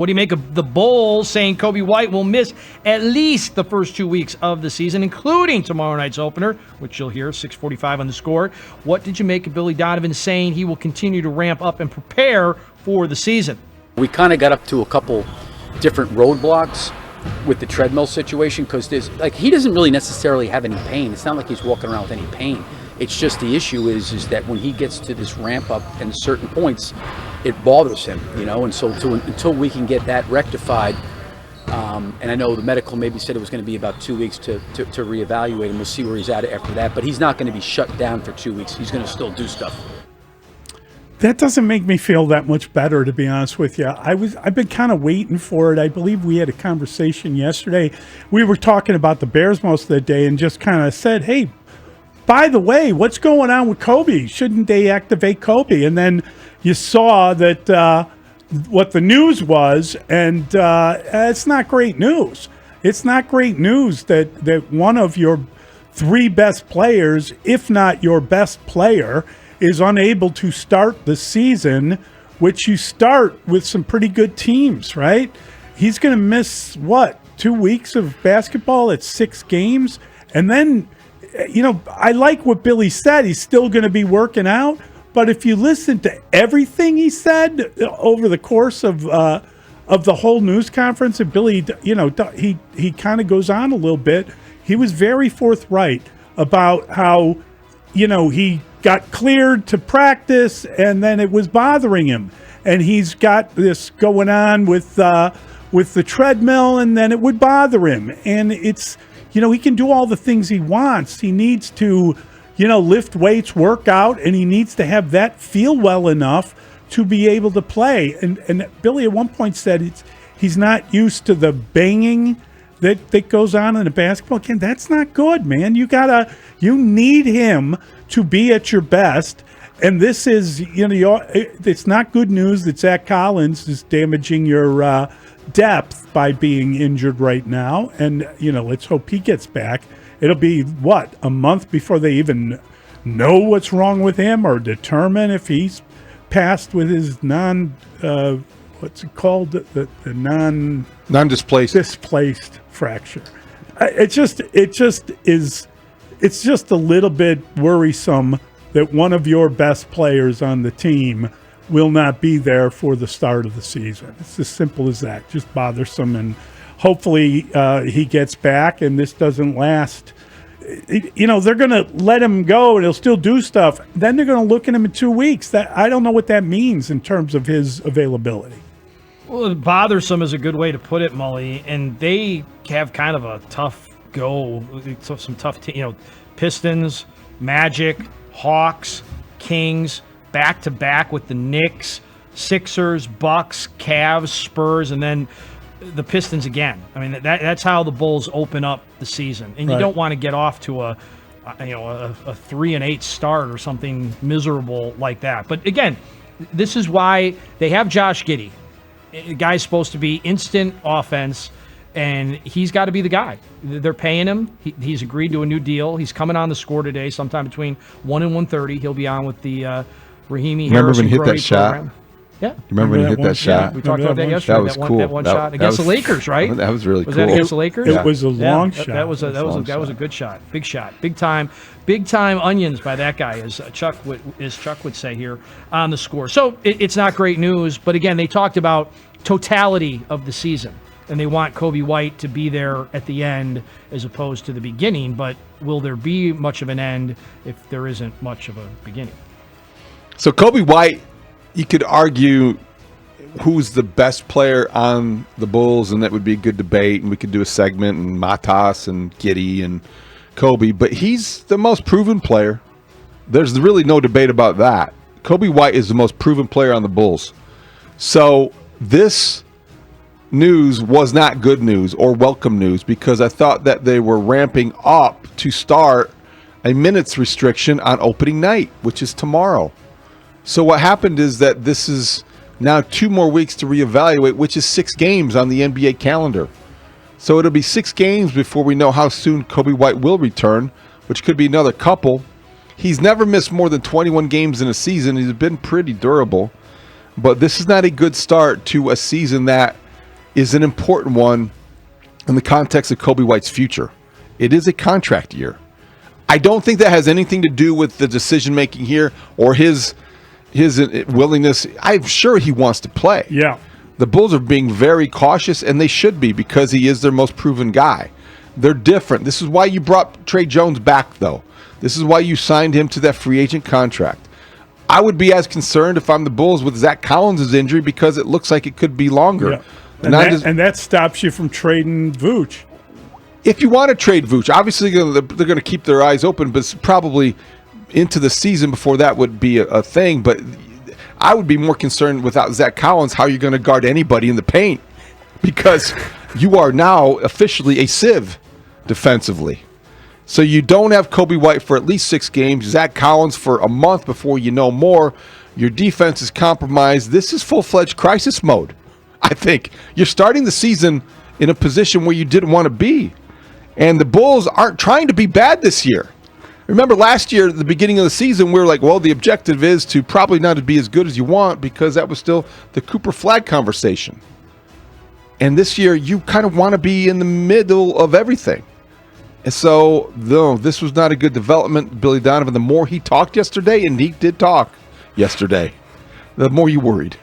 What do you make of the Bulls saying Coby White will miss at least the first 2 weeks of the season, including tomorrow night's opener, which you'll hear 6:45 on the Score? What did you make of Billy Donovan saying he will continue to ramp up and prepare for the season? We kind of got up to a couple different roadblocks with the treadmill situation because he doesn't really necessarily have any pain. It's not like he's walking around with any pain. It's just the issue is that when he gets to this ramp up and certain points, it bothers him, and so until we can get that rectified, and I know the medical maybe said it was going to be about 2 weeks to reevaluate, and we'll see where he's at after that, but he's not going to be shut down for 2 weeks. He's going to still do stuff. That doesn't make me feel that much better, to be honest with you. I've been kind of waiting for it. I believe we had a conversation yesterday. We were talking about the Bears most of the day and just kind of said, hey, by the way, what's going on with Coby? Shouldn't they activate Coby? And then you saw that what the news was, and it's not great news. It's not great news that one of your three best players, if not your best player, is unable to start the season, which you start with some pretty good teams, right? He's going to miss, 2 weeks of basketball at 6 games? And then, I like what Billy said. He's still going to be working out. But if you listen to everything he said over the course of the whole news conference, and Billy, he kind of goes on a little bit. He was very forthright about how, he got cleared to practice and then it was bothering him. And he's got this going on with the treadmill, and then it would bother him. And it's, he can do all the things he wants. He needs to, lift weights, work out, and he needs to have that feel well enough to be able to play. And Billy at one point said he's not used to the banging that goes on in a basketball game. That's not good, man. You need him to be at your best. And this is, it's not good news that Zach Collins is damaging your depth by being injured right now. And, let's hope he gets back. It'll be, a month before they even know what's wrong with him or determine if he's passed with his what's it called? The displaced fracture. It's just a little bit worrisome that one of your best players on the team will not be there for the start of the season. It's as simple as that. Just bothersome, and hopefully he gets back and this doesn't last. They're going to let him go and he'll still do stuff. Then they're going to look at him in 2 weeks. I don't know what that means in terms of his availability. Well, bothersome is a good way to put it, Mully. And they have kind of a tough go. Some tough, Pistons, Magic, Hawks, Kings, back-to-back with the Knicks, Sixers, Bucks, Cavs, Spurs, and then the Pistons again. I mean, that's how the Bulls open up the season. And you don't want to get off to a 3-8 start or something miserable like that. But again, this is why they have Josh Giddey. The guy's supposed to be instant offense, and he's got to be the guy. They're paying him. He's agreed to a new deal. He's coming on the Score today, sometime between 1 and 1:30. He'll be on with the Rahimi. Remember when he hit that program. shot? Yeah. Remember when he hit that shot? Yeah, we talked about that yesterday. That was cool. That one shot against the Lakers, right? That was really cool. Was that against the Lakers? It was a long shot. That was a good shot. Big shot. Big time onions by that guy, as Chuck would say here on the Score. So it's not great news, but again, they talked about totality of the season, and they want Coby White to be there at the end as opposed to the beginning. But will there be much of an end if there isn't much of a beginning? So Coby White, you could argue who's the best player on the Bulls, and that would be a good debate, and we could do a segment, and Matas and Giddey and Coby, but he's the most proven player. There's really no debate about that. Coby White is the most proven player on the Bulls. So this news was not good news or welcome news, because I thought that they were ramping up to start a minutes restriction on opening night, which is tomorrow. So what happened is that this is now 2 more weeks to reevaluate, which is 6 games on the NBA calendar. So it'll be 6 games before we know how soon Coby White will return, which could be another couple. He's never missed more than 21 games in a season. He's been pretty durable. But this is not a good start to a season that is an important one in the context of Coby White's future. It is a contract year. I don't think that has anything to do with the decision making here or his willingness. I'm sure he wants to play. Yeah. The Bulls are being very cautious, and they should be because he is their most proven guy. They're different. This is why you brought Trey Jones back, though. This is why you signed him to that free agent contract. I would be as concerned if I'm the Bulls with Zach Collins' injury because it looks like it could be longer. Yeah. And that stops you from trading Vooch. If you want to trade Vooch, obviously they're going to keep their eyes open, but it's probably into the season before that would be a thing. But I would be more concerned without Zach Collins how you're going to guard anybody in the paint because you are now officially a sieve defensively. So you don't have Coby White for at least 6 games, Zach Collins for a month before you know more. Your defense is compromised. This is full-fledged crisis mode, I think. You're starting the season in a position where you didn't want to be. And the Bulls aren't trying to be bad this year. Remember last year, at the beginning of the season, we were like, well, the objective is to probably not to be as good as you want because that was still the Cooper Flag conversation. And this year, you kind of want to be in the middle of everything. And so, no, this was not a good development. Billy Donovan, the more he talked yesterday, and he did talk yesterday, the more you worried.